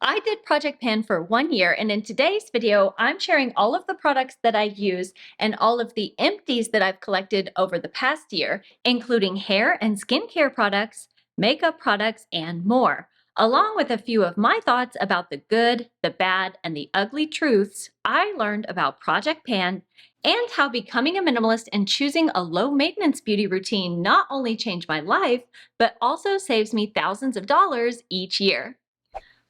I did Project Pan for 1 year, and in today's video, I'm sharing all of the products that I use and all of the empties that I've collected over the past year, including hair and skincare products, makeup products, and more, along with a few of my thoughts about the good, the bad, and the ugly truths I learned about Project Pan and how becoming a minimalist and choosing a low maintenance beauty routine not only changed my life, but also saves me thousands of dollars each year.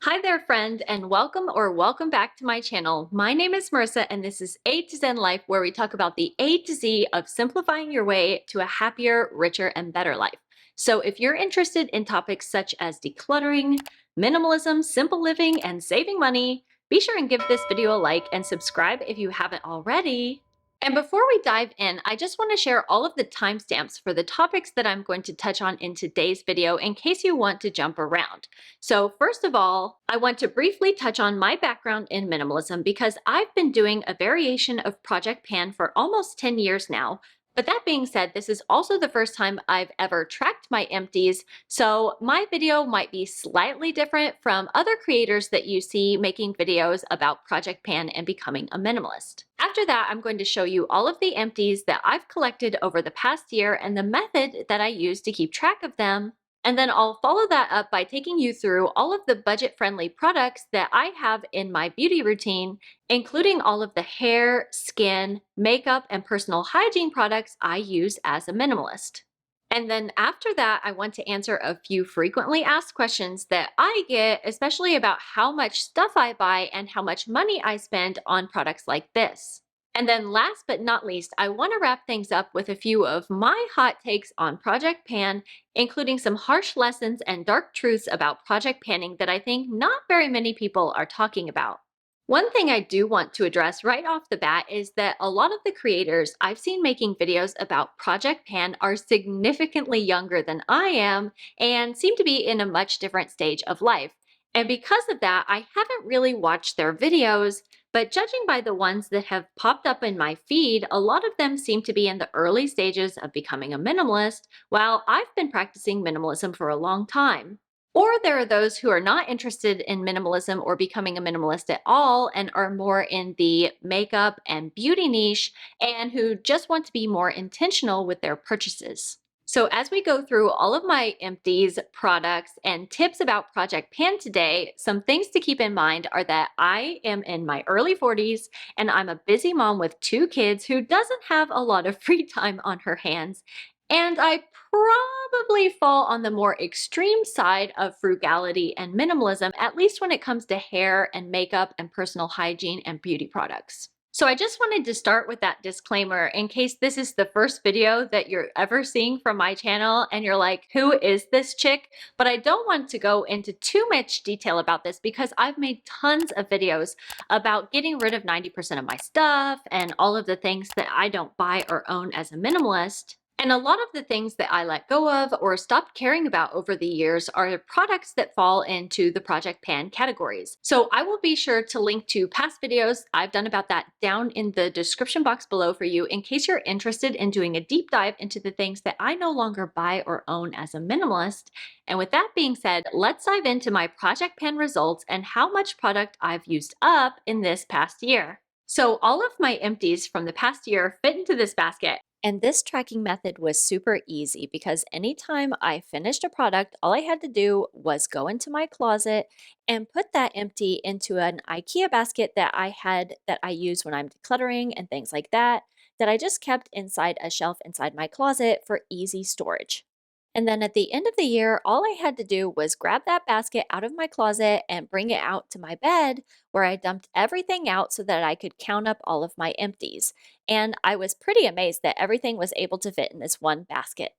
Hi there, friend, and welcome back to my channel. My name is Marissa, and this is A to Zen Life, where we talk about the A to Z of simplifying your way to a happier, richer, and better life. So if you're interested in topics such as decluttering, minimalism, simple living, and saving money, be sure and give this video a like and subscribe if you haven't already. And before we dive in, I just want to share all of the timestamps for the topics that I'm going to touch on in today's video in case you want to jump around. So first of all, I want to briefly touch on my background in minimalism because I've been doing a variation of Project Pan for almost 10 years now. But that being said, this is also the first time I've ever tracked my empties, so my video might be slightly different from other creators that you see making videos about Project Pan and becoming a minimalist. After that, I'm going to show you all of the empties that I've collected over the past year and the method that I use to keep track of them. And then I'll follow that up by taking you through all of the budget-friendly products that I have in my beauty routine, including all of the hair, skin, makeup, and personal hygiene products I use as a minimalist. And then after that, I want to answer a few frequently asked questions that I get, especially about how much stuff I buy and how much money I spend on products like this. And then last but not least, I want to wrap things up with a few of my hot takes on Project Pan, including some harsh lessons and dark truths about project panning that I think not very many people are talking about. One thing I do want to address right off the bat is that a lot of the creators I've seen making videos about Project Pan are significantly younger than I am and seem to be in a much different stage of life. And because of that, I haven't really watched their videos, but judging by the ones that have popped up in my feed, a lot of them seem to be in the early stages of becoming a minimalist, while I've been practicing minimalism for a long time. Or there are those who are not interested in minimalism or becoming a minimalist at all and are more in the makeup and beauty niche and who just want to be more intentional with their purchases. So as we go through all of my empties, products, and tips about Project Pan today, some things to keep in mind are that I am in my early 40s and I'm a busy mom with 2 kids who doesn't have a lot of free time on her hands. And I probably fall on the more extreme side of frugality and minimalism, at least when it comes to hair and makeup and personal hygiene and beauty products. So I just wanted to start with that disclaimer in case this is the first video that you're ever seeing from my channel and you're like, who is this chick? But I don't want to go into too much detail about this because I've made tons of videos about getting rid of 90% of my stuff and all of the things that I don't buy or own as a minimalist. And a lot of the things that I let go of or stopped caring about over the years are products that fall into the Project Pan categories. So I will be sure to link to past videos I've done about that down in the description box below for you in case you're interested in doing a deep dive into the things that I no longer buy or own as a minimalist. And with that being said, let's dive into my Project Pan results and how much product I've used up in this past year. So all of my empties from the past year fit into this basket. And this tracking method was super easy because anytime I finished a product, all I had to do was go into my closet and put that empty into an IKEA basket that I use when I'm decluttering and things like that, that I just kept inside a shelf inside my closet for easy storage. And then at the end of the year, all I had to do was grab that basket out of my closet and bring it out to my bed where I dumped everything out so that I could count up all of my empties. And I was pretty amazed that everything was able to fit in this one basket.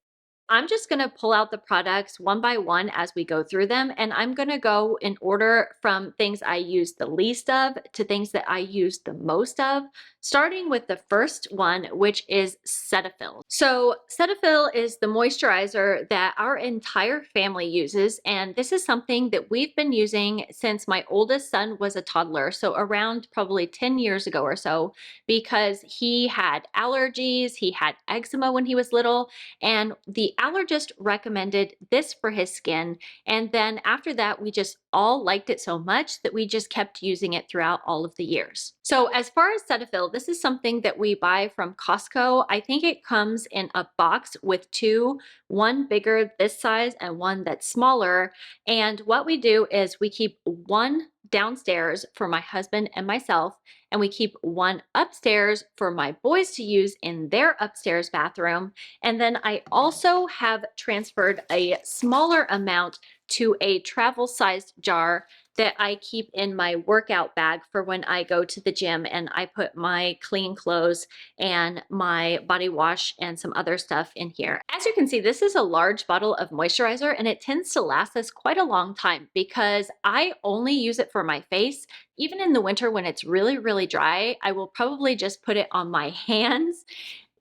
I'm just going to pull out the products one by one as we go through them, and I'm going to go in order from things I use the least of to things that I use the most of. starting with the first one, which is Cetaphil. So Cetaphil is the moisturizer that our entire family uses, and this is something that we've been using since my oldest son was a toddler, so around probably 10 years ago or so, because he had allergies, he had eczema when he was little, and the allergist recommended this for his skin. And then after that, we just all liked it so much that we just kept using it throughout all of the years. So as far as Cetaphil, this is something that we buy from Costco. I think it comes in a box with two, one bigger this size and one that's smaller. And what we do is we keep one downstairs for my husband and myself, and we keep one upstairs for my boys to use in their upstairs bathroom. And then I also have transferred a smaller amount to a travel-sized jar that I keep in my workout bag for when I go to the gym and I put my clean clothes and my body wash and some other stuff in here. As you can see, this is a large bottle of moisturizer and it tends to last us quite a long time because I only use it for my face. Even in the winter when it's really, really dry, I will probably just put it on my hands.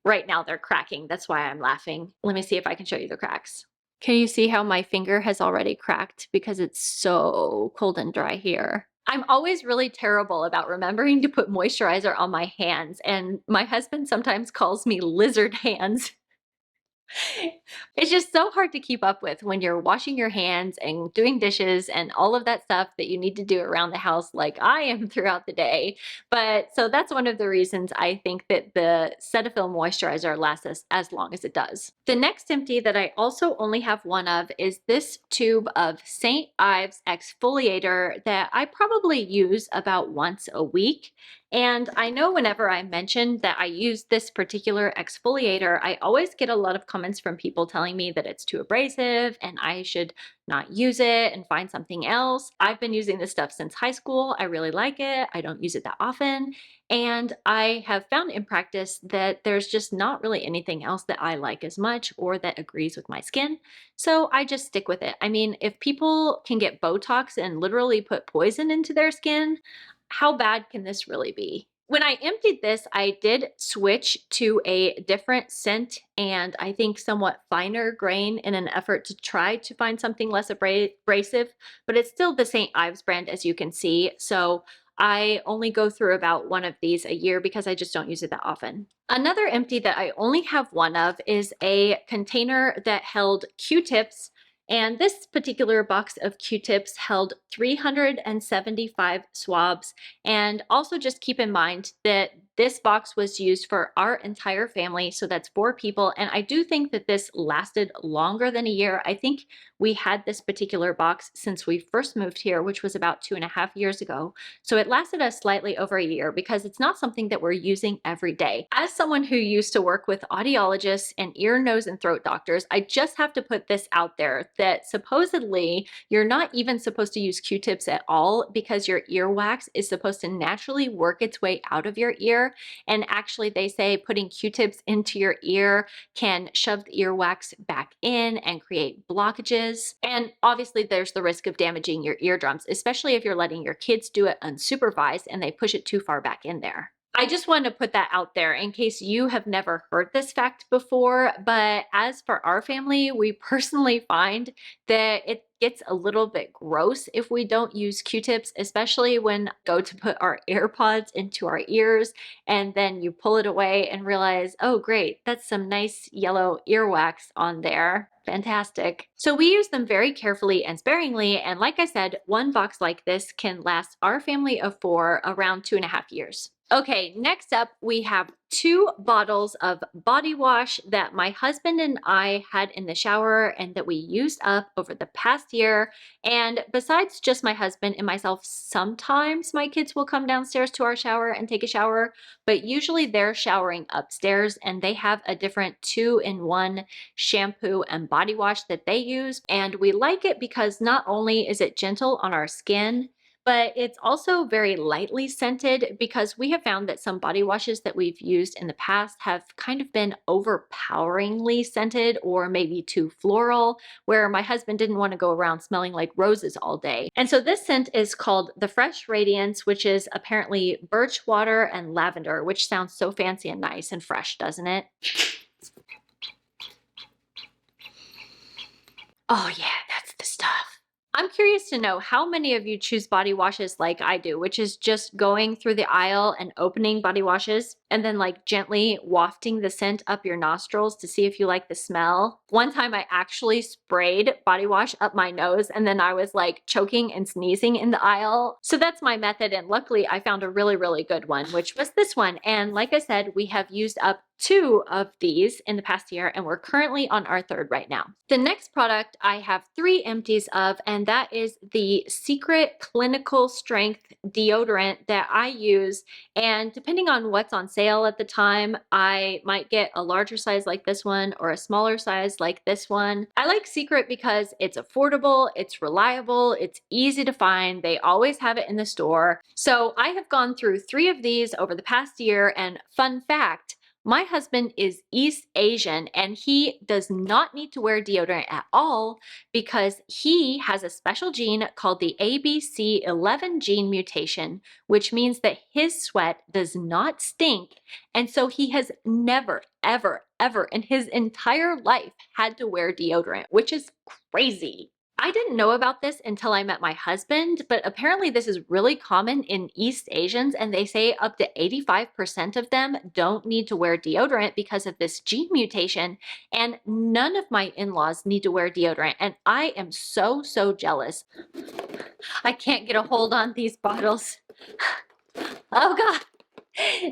Right now they're cracking. That's why I'm laughing. Let me see if I can show you the cracks. Can you see how my finger has already cracked because it's so cold and dry here? I'm always really terrible about remembering to put moisturizer on my hands, and my husband sometimes calls me lizard hands. It's just so hard to keep up with when you're washing your hands and doing dishes and all of that stuff that you need to do around the house like I am throughout the day. But so that's one of the reasons I think that the Cetaphil moisturizer lasts us as long as it does. The next empty that I also only have one of is this tube of St. Ives exfoliator that I probably use about once a week. And I know whenever I mention that I use this particular exfoliator, I always get a lot of comments from people telling me that it's too abrasive and I should not use it and find something else. I've been using this stuff since high school. I really like it. I don't use it that often. And I have found in practice that there's just not really anything else that I like as much or that agrees with my skin. So I just stick with it. I mean, if people can get Botox and literally put poison into their skin, how bad can this really be? When I emptied this, I did switch to a different scent and I think somewhat finer grain in an effort to try to find something less abrasive, but it's still the St. Ives brand, as you can see. So I only go through about one of these a year because I just don't use it that often. Another empty that I only have one of is a container that held Q-tips, and this particular box of Q-tips held 375 swabs. And also just keep in mind that this box was used for our entire family, so that's 4 people. And I do think that this lasted longer than a year. I think we had this particular box since we first moved here, which was about 2.5 years ago. So it lasted us slightly over a year because it's not something that we're using every day. As someone who used to work with audiologists and ear, nose, and throat doctors, I just have to put this out there that supposedly you're not even supposed to use Q-tips at all because your earwax is supposed to naturally work its way out of your ear. And actually they say putting Q-tips into your ear can shove the earwax back in and create blockages. And obviously there's the risk of damaging your eardrums, especially if you're letting your kids do it unsupervised and they push it too far back in there. I just wanted to put that out there in case you have never heard this fact before, but as for our family, we personally find that it gets a little bit gross if we don't use Q-tips, especially when we go to put our AirPods into our ears and then you pull it away and realize, oh great, that's some nice yellow earwax on there. Fantastic. So we use them very carefully and sparingly, and like I said, one box like this can last our family of 4 around 2.5 years. Okay, next up we have 2 bottles of body wash that my husband and I had in the shower and that we used up over the past year. And besides just my husband and myself, sometimes my kids will come downstairs to our shower and take a shower, but usually they're showering upstairs and they have a different 2-in-1 shampoo and body wash that they use. And we like it because not only is it gentle on our skin, but it's also very lightly scented because we have found that some body washes that we've used in the past have kind of been overpoweringly scented or maybe too floral, where my husband didn't want to go around smelling like roses all day. And so this scent is called the Fresh Radiance, which is apparently birch water and lavender, which sounds so fancy and nice and fresh, doesn't it? Oh yeah, that's the stuff. I'm curious to know how many of you choose body washes like I do, which is just going through the aisle and opening body washes and then like gently wafting the scent up your nostrils to see if you like the smell. One time I actually sprayed body wash up my nose and then I was like choking and sneezing in the aisle. So that's my method, and luckily I found a really, really good one, which was this one. And like I said, we have used up 2 of these in the past year, and we're currently on our 3rd right now. The next product I have 3 empties of, and that is the Secret Clinical Strength deodorant that I use. And depending on what's on sale at the time, I might get a larger size like this one or a smaller size like this one. I like Secret because it's affordable, it's reliable, it's easy to find. They always have it in the store. So I have gone through 3 of these over the past year, and fun fact, my husband is East Asian and he does not need to wear deodorant at all because he has a special gene called the ABC11 gene mutation, which means that his sweat does not stink. And so he has never, ever, ever in his entire life had to wear deodorant, which is crazy. I didn't know about this until I met my husband, but apparently this is really common in East Asians, and they say up to 85% of them don't need to wear deodorant because of this gene mutation, and none of my in-laws need to wear deodorant, and I am so, so jealous. I can't get a hold on these bottles. Oh God.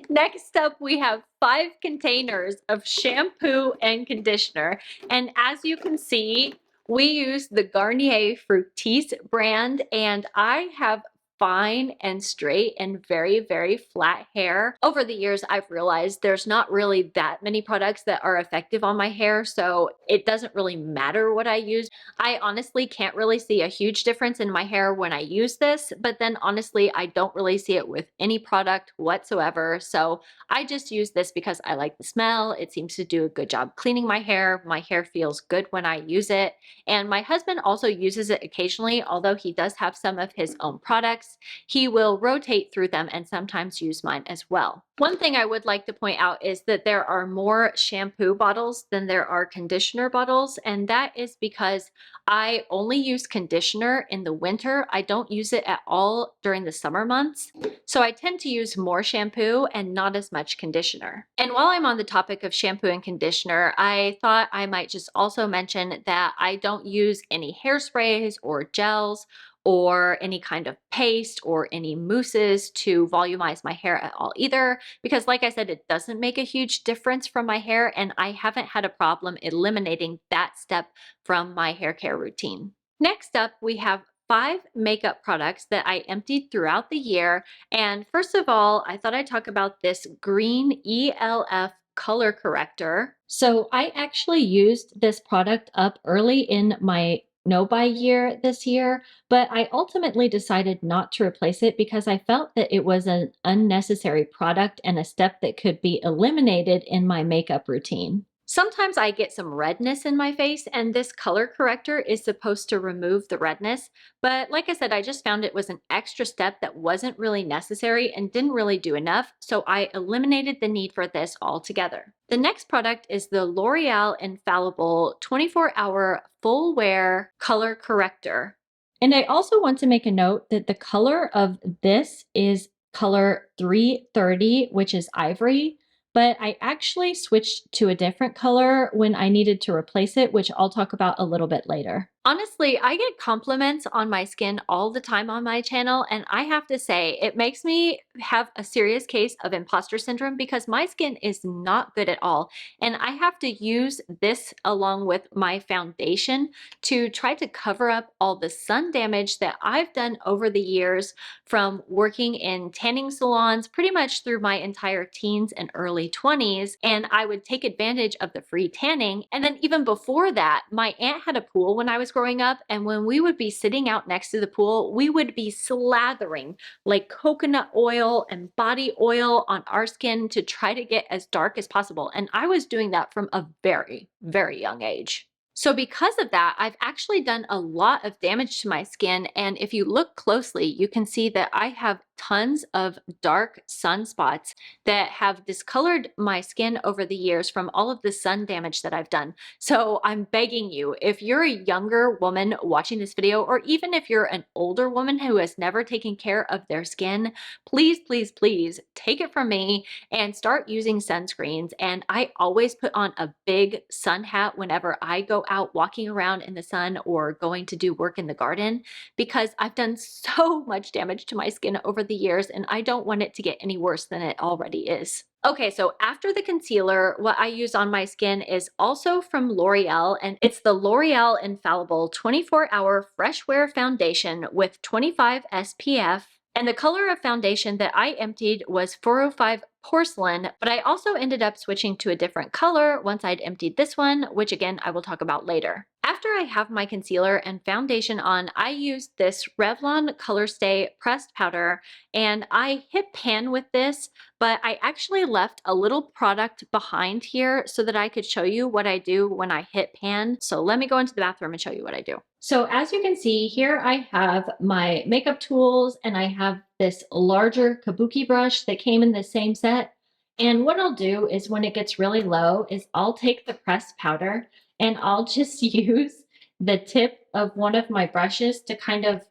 Next up, we have 5 containers of shampoo and conditioner. And as you can see, we use the Garnier Fructis brand, and I have fine and straight and very, very flat hair. Over the years, I've realized there's not really that many products that are effective on my hair, so it doesn't really matter what I use. I honestly can't really see a huge difference in my hair when I use this, but then honestly, I don't really see it with any product whatsoever. So I just use this because I like the smell. It seems to do a good job cleaning my hair. My hair feels good when I use it. And my husband also uses it occasionally, although he does have some of his own products. He will rotate through them and sometimes use mine as well. One thing I would like to point out is that there are more shampoo bottles than there are conditioner bottles, and that is because I only use conditioner in the winter. I don't use it at all during the summer months. So I tend to use more shampoo and not as much conditioner. And while I'm on the topic of shampoo and conditioner, I thought I might just also mention that I don't use any hairsprays or gels or any kind of paste or any mousses to volumize my hair at all either, because like I said, it doesn't make a huge difference from my hair, and I haven't had a problem eliminating that step from my hair care routine. Next up, we have 5 makeup products that I emptied throughout the year. And first of all, I thought I'd talk about this green ELF color corrector. So I actually used this product up early in my no-buy year this year, but I ultimately decided not to replace it because I felt that it was an unnecessary product and a step that could be eliminated in my makeup routine. Sometimes I get some redness in my face, and this color corrector is supposed to remove the redness, but like I said, I just found it was an extra step that wasn't really necessary and didn't really do enough, so I eliminated the need for this altogether. The next product is the L'Oreal Infallible 24-Hour Full Wear Color Corrector. And I also want to make a note that the color of this is color 330, which is ivory, but I actually switched to a different color when I needed to replace it, which I'll talk about a little bit later. Honestly, I get compliments on my skin all the time on my channel, and I have to say, it makes me have a serious case of imposter syndrome because my skin is not good at all, and I have to use this along with my foundation to try to cover up all the sun damage that I've done over the years from working in tanning salons pretty much through my entire teens and early 20s, and I would take advantage of the free tanning. And then even before that, my aunt had a pool when I was was growing up, and when we would be sitting out next to the pool, we would be slathering like coconut oil and body oil on our skin to try to get as dark as possible. And I was doing that from a very, very young age. So because of that, I've actually done a lot of damage to my skin. And if you look closely, you can see that I have tons of dark sunspots that have discolored my skin over the years from all of the sun damage that I've done. So I'm begging you, if you're a younger woman watching this video, or even if you're an older woman who has never taken care of their skin, please, please, please take it from me and start using sunscreens. And I always put on a big sun hat whenever I go out walking around in the sun or going to do work in the garden, because I've done so much damage to my skin over the years and I don't want it to get any worse than it already is. Okay, so after the concealer, what I use on my skin is also from L'Oreal, and it's the L'Oreal Infallible 24-Hour Fresh Wear Foundation with 25 SPF. And the color of foundation that I emptied was 405 Porcelain, but I also ended up switching to a different color once I'd emptied this one, which again, I will talk about later. After I have my concealer and foundation on, I used this Revlon Color Stay pressed powder, and I hit pan with this, but I actually left a little product behind here so that I could show you what I do when I hit pan. So let me go into the bathroom and show you what I do. So as you can see here, I have my makeup tools and I have this larger kabuki brush that came in the same set. And what I'll do is when it gets really low is I'll take the pressed powder and I'll just use the tip of one of my brushes to kind of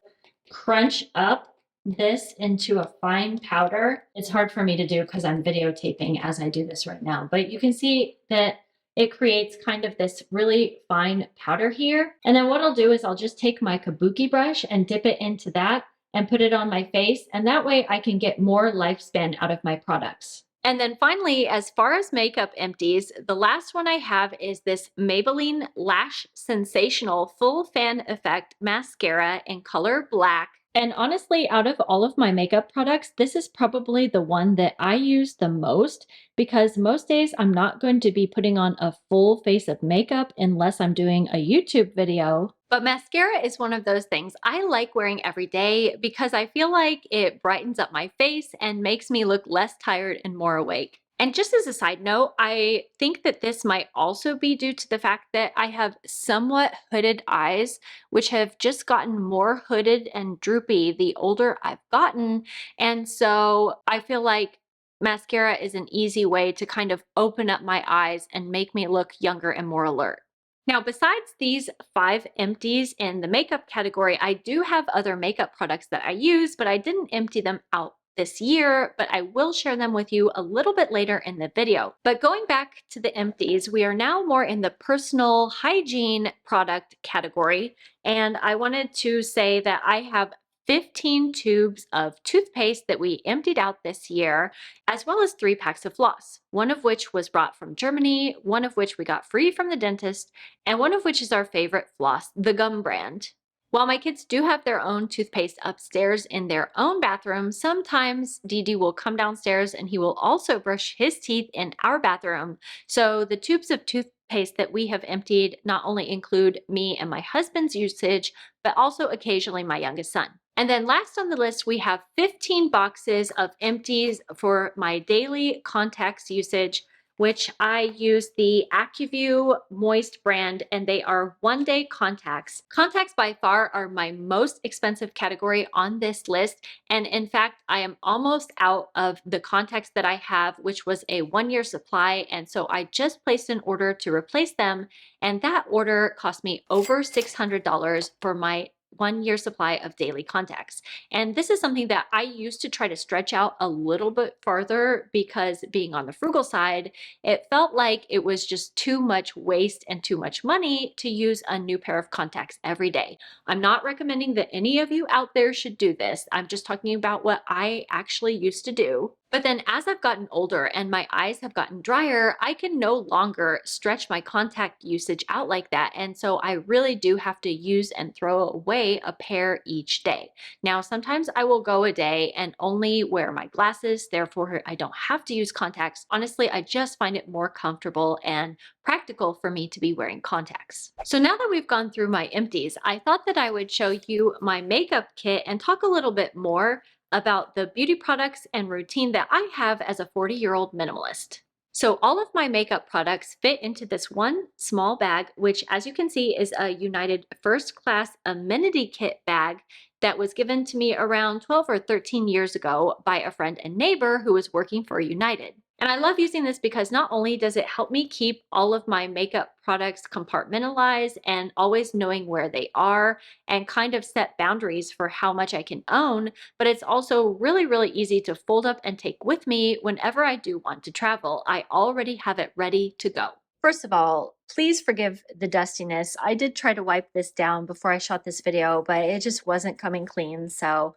crunch up this into a fine powder. It's hard for me to do because I'm videotaping as I do this right now, but you can see that it creates kind of this really fine powder here. And then what I'll do is I'll just take my kabuki brush and dip it into that and put it on my face. And that way I can get more lifespan out of my products. And then finally, as far as makeup empties, the last one I have is this Maybelline Lash Sensational Full Fan Effect Mascara in color black. And honestly, out of all of my makeup products, this is probably the one that I use the most because most days I'm not going to be putting on a full face of makeup unless I'm doing a YouTube video. But mascara is one of those things I like wearing every day because I feel like it brightens up my face and makes me look less tired and more awake. And just as a side note, I think that this might also be due to the fact that I have somewhat hooded eyes, which have just gotten more hooded and droopy the older I've gotten. And so I feel like mascara is an easy way to kind of open up my eyes and make me look younger and more alert. Now, besides these 5 empties in the makeup category, I do have other makeup products that I use, but I didn't empty them out this year, but I will share them with you a little bit later in the video. But going back to the empties, we are now more in the personal hygiene product category. And I wanted to say that I have 15 tubes of toothpaste that we emptied out this year, as well as 3 packs of floss, one of which was brought from Germany, one of which we got free from the dentist, and one of which is our favorite floss, the Gum brand. While my kids do have their own toothpaste upstairs in their own bathroom, sometimes Dee will come downstairs and he will also brush his teeth in our bathroom. So the tubes of toothpaste that we have emptied not only include me and my husband's usage, but also occasionally my youngest son. And then last on the list, we have 15 boxes of empties for my daily contacts usage, which I use the AccuView Moist brand, and they are one-day contacts. Contacts by far are my most expensive category on this list, and in fact, I am almost out of the contacts that I have, which was a 1-year supply, and so I just placed an order to replace them, and that order cost me over $600 for my 1-year supply of daily contacts. And this is something that I used to try to stretch out a little bit farther because being on the frugal side, it felt like it was just too much waste and too much money to use a new pair of contacts every day. I'm not recommending that any of you out there should do this. I'm just talking about what I actually used to do. But then as I've gotten older and my eyes have gotten drier, I can no longer stretch my contact usage out like that. And so I really do have to use and throw away a pair each day. Now, sometimes I will go a day and only wear my glasses. Therefore, I don't have to use contacts. Honestly, I just find it more comfortable and practical for me to be wearing contacts. So now that we've gone through my empties, I thought that I would show you my makeup kit and talk a little bit more about the beauty products and routine that I have as a 40-year-old minimalist. So all of my makeup products fit into this one small bag, which as you can see is a United First Class Amenity Kit bag that was given to me around 12 or 13 years ago by a friend and neighbor who was working for United. And I love using this because not only does it help me keep all of my makeup products compartmentalized and always knowing where they are and kind of set boundaries for how much I can own, but it's also really, really easy to fold up and take with me whenever I do want to travel. I already have it ready to go. First of all, please forgive the dustiness. I did try to wipe this down before I shot this video, but it just wasn't coming clean. So,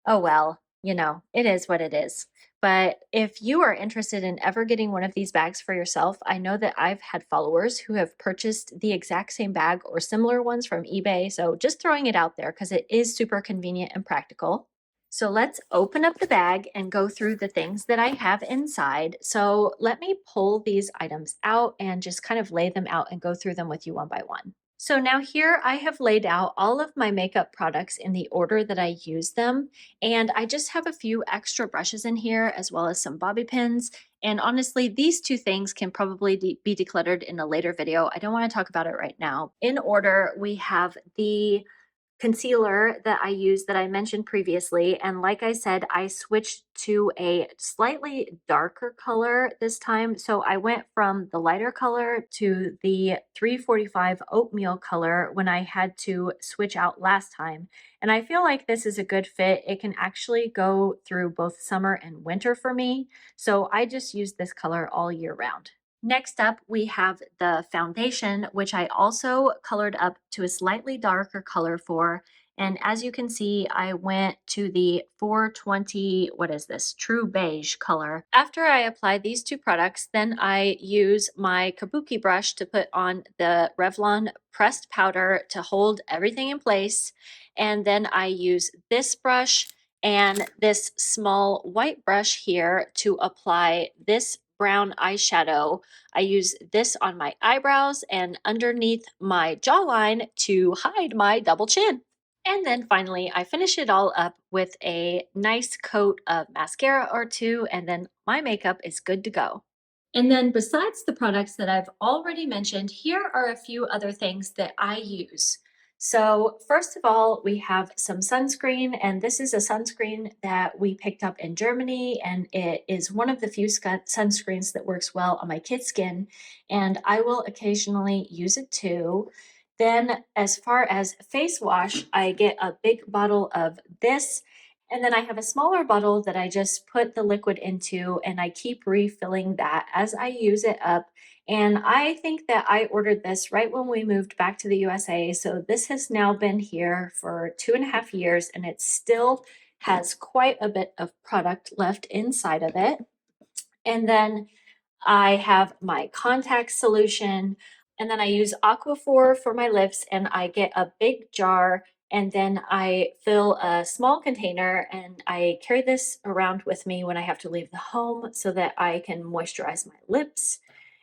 oh well, it is what it is. But if you are interested in ever getting one of these bags for yourself, I know that I've had followers who have purchased the exact same bag or similar ones from eBay. So just throwing it out there because it is super convenient and practical. So let's open up the bag and go through the things that I have inside. So let me pull these items out and just kind of lay them out and go through them with you one by one. So now here I have laid out all of my makeup products in the order that I use them. And I just have a few extra brushes in here as well as some bobby pins. And honestly, these two things can probably be decluttered in a later video. I don't want to talk about it right now. In order, we have the concealer that I use that I mentioned previously. And like I said, I switched to a slightly darker color this time. So I went from the lighter color to the 345 oatmeal color when I had to switch out last time. And I feel like this is a good fit. It can actually go through both summer and winter for me. So I just use this color all year round. Next up, we have the foundation, which I also colored up to a slightly darker color for. And as you can see, I went to the 420, what is this, true beige color. After I apply these two products, then I use my kabuki brush to put on the Revlon pressed powder to hold everything in place. And then I use this brush and this small white brush here to apply this brown eyeshadow. I use this on my eyebrows and underneath my jawline to hide my double chin. And then finally, I finish it all up with a nice coat of mascara or two, and then my makeup is good to go. And then besides the products that I've already mentioned, here are a few other things that I use. So first of all, we have some sunscreen, and this is a sunscreen that we picked up in Germany, and it is one of the few sunscreens that works well on my kid's skin, and I will occasionally use it too. Then as far as face wash, I get a big bottle of this, and then I have a smaller bottle that I just put the liquid into, and I keep refilling that as I use it up. And I think that I ordered this right when we moved back to the USA. So this has now been here for 2.5 years, and it still has quite a bit of product left inside of it. And then I have my contact solution, and then I use Aquaphor for my lips, and I get a big jar, and then I fill a small container, and I carry this around with me when I have to leave the home so that I can moisturize my lips.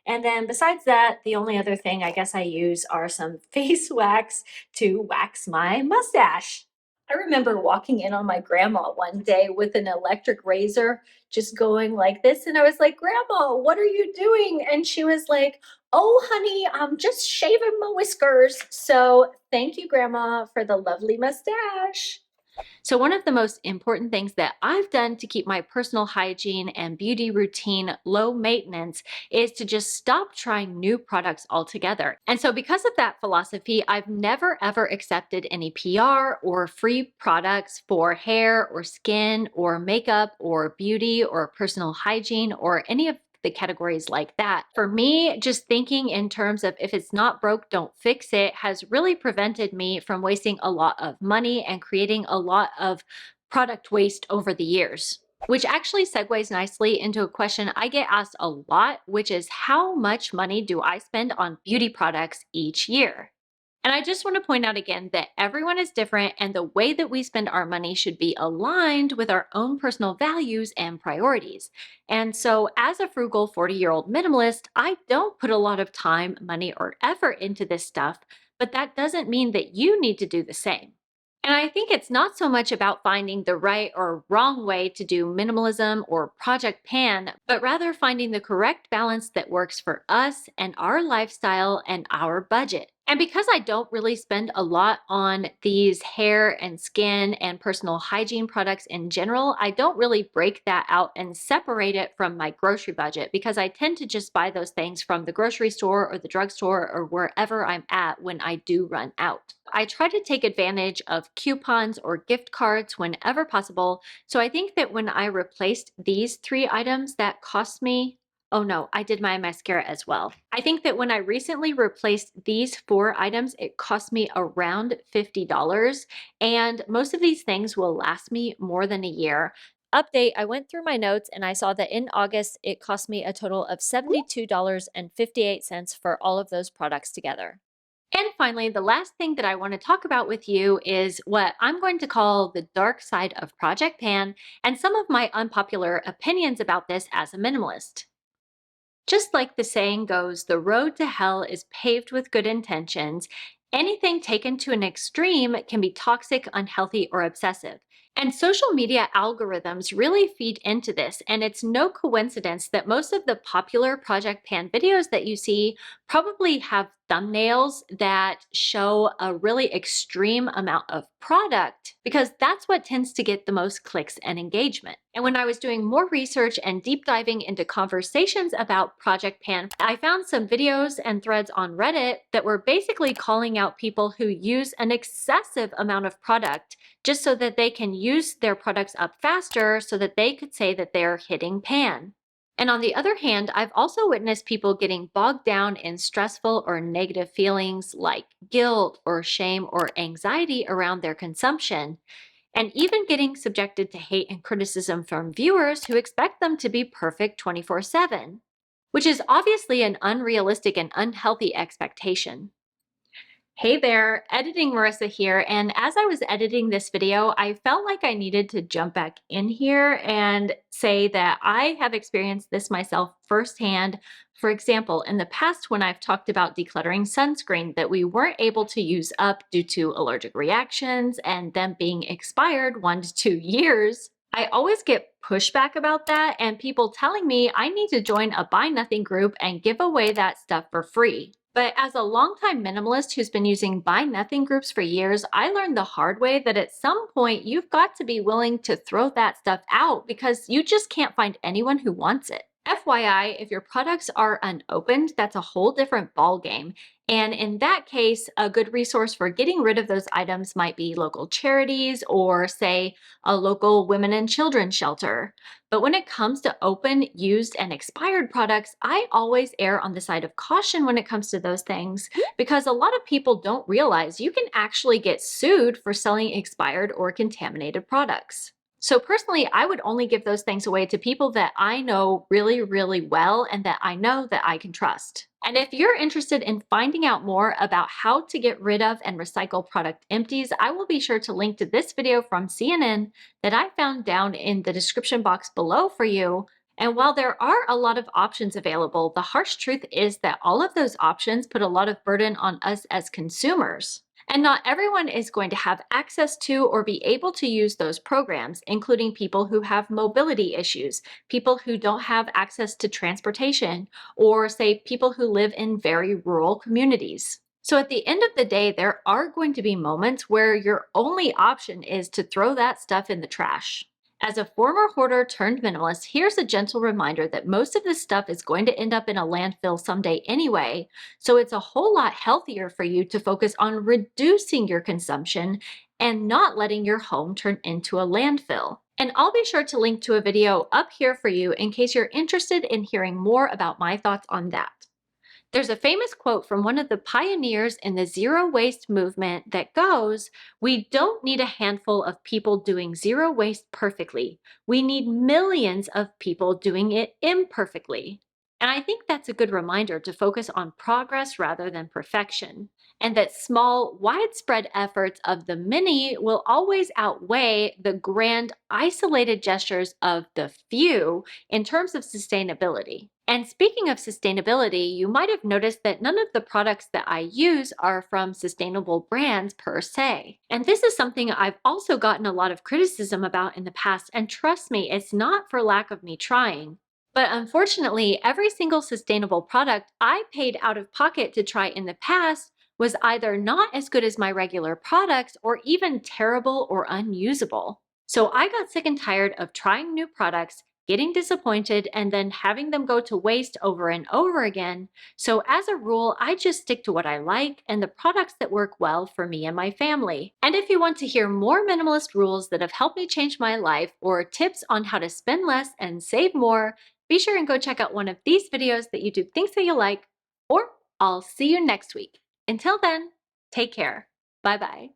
And then besides that, the only other thing I guess I use are some face wax to wax my mustache. I remember walking in on my grandma one day with an electric razor, just going like this. And I was like, Grandma, what are you doing? And she was like, Oh, honey, I'm just shaving my whiskers. So thank you, Grandma, for the lovely mustache. So one of the most important things that I've done to keep my personal hygiene and beauty routine low maintenance is to just stop trying new products altogether. And so because of that philosophy, I've never ever accepted any PR or free products for hair or skin or makeup or beauty or personal hygiene or any of the categories like that. For me, just thinking in terms of if it's not broke, don't fix it has really prevented me from wasting a lot of money and creating a lot of product waste over the years. Which actually segues nicely into a question I get asked a lot, which is how much money do I spend on beauty products each year? And I just want to point out again that everyone is different and the way that we spend our money should be aligned with our own personal values and priorities. And so, as a frugal 40-year-old minimalist, I don't put a lot of time, money, or effort into this stuff, but that doesn't mean that you need to do the same. And I think it's not so much about finding the right or wrong way to do minimalism or Project Pan, but rather finding the correct balance that works for us and our lifestyle and our budget. And because I don't really spend a lot on these hair and skin and personal hygiene products in general, I don't really break that out and separate it from my grocery budget because I tend to just buy those things from the grocery store or the drugstore or wherever I'm at when I do run out. I try to take advantage of coupons or gift cards whenever possible. So I think that when I replaced these three items that cost me, oh no, I did my mascara as well. I think that when I recently replaced these four items, it cost me around $50. And most of these things will last me more than a year. Update, I went through my notes and I saw that in August, it cost me a total of $72.58 for all of those products together. And finally, the last thing that I want to talk about with you is what I'm going to call the dark side of Project Pan and some of my unpopular opinions about this as a minimalist. Just like the saying goes, the road to hell is paved with good intentions. Anything taken to an extreme can be toxic, unhealthy, or obsessive. And social media algorithms really feed into this. And it's no coincidence that most of the popular Project Pan videos that you see probably have thumbnails that show a really extreme amount of product because that's what tends to get the most clicks and engagement. And when I was doing more research and deep diving into conversations about Project Pan, I found some videos and threads on Reddit that were basically calling out people who use an excessive amount of product just so that they can use their products up faster so that they could say that they're hitting pan. And on the other hand, I've also witnessed people getting bogged down in stressful or negative feelings like guilt or shame or anxiety around their consumption, and even getting subjected to hate and criticism from viewers who expect them to be perfect 24/7, which is obviously an unrealistic and unhealthy expectation. Hey there, Editing Marissa here, and as I was editing this video, I felt like I needed to jump back in here and say that I have experienced this myself firsthand. For example, in the past when I've talked about decluttering sunscreen that we weren't able to use up due to allergic reactions and them being expired 1 to 2 years, I always get pushback about that and people telling me I need to join a buy nothing group and give away that stuff for free. But as a longtime minimalist who's been using buy nothing groups for years, I learned the hard way that at some point you've got to be willing to throw that stuff out because you just can't find anyone who wants it. FYI, if your products are unopened, that's a whole different ballgame. And in that case, a good resource for getting rid of those items might be local charities or, say, a local women and children shelter. But when it comes to open, used, and expired products, I always err on the side of caution when it comes to those things because a lot of people don't realize you can actually get sued for selling expired or contaminated products. So personally, I would only give those things away to people that I know really, really well and that I know that I can trust. And if you're interested in finding out more about how to get rid of and recycle product empties, I will be sure to link to this video from CNN that I found down in the description box below for you. And while there are a lot of options available, the harsh truth is that all of those options put a lot of burden on us as consumers. And not everyone is going to have access to or be able to use those programs, including people who have mobility issues, people who don't have access to transportation, or say people who live in very rural communities. So at the end of the day, there are going to be moments where your only option is to throw that stuff in the trash. As a former hoarder turned minimalist, here's a gentle reminder that most of this stuff is going to end up in a landfill someday anyway, so it's a whole lot healthier for you to focus on reducing your consumption and not letting your home turn into a landfill. And I'll be sure to link to a video up here for you in case you're interested in hearing more about my thoughts on that. There's a famous quote from one of the pioneers in the zero waste movement that goes, "We don't need a handful of people doing zero waste perfectly. We need millions of people doing it imperfectly." And I think that's a good reminder to focus on progress rather than perfection, and that small, widespread efforts of the many will always outweigh the grand, isolated gestures of the few in terms of sustainability. And speaking of sustainability, you might have noticed that none of the products that I use are from sustainable brands per se. And this is something I've also gotten a lot of criticism about in the past, and trust me, it's not for lack of me trying. But unfortunately, every single sustainable product I paid out of pocket to try in the past was either not as good as my regular products or even terrible or unusable. So I got sick and tired of trying new products, getting disappointed, and then having them go to waste over and over again. So as a rule, I just stick to what I like and the products that work well for me and my family. And if you want to hear more minimalist rules that have helped me change my life or tips on how to spend less and save more, be sure and go check out one of these videos that YouTube thinks that you'll like, or I'll see you next week. Until then, take care. Bye bye.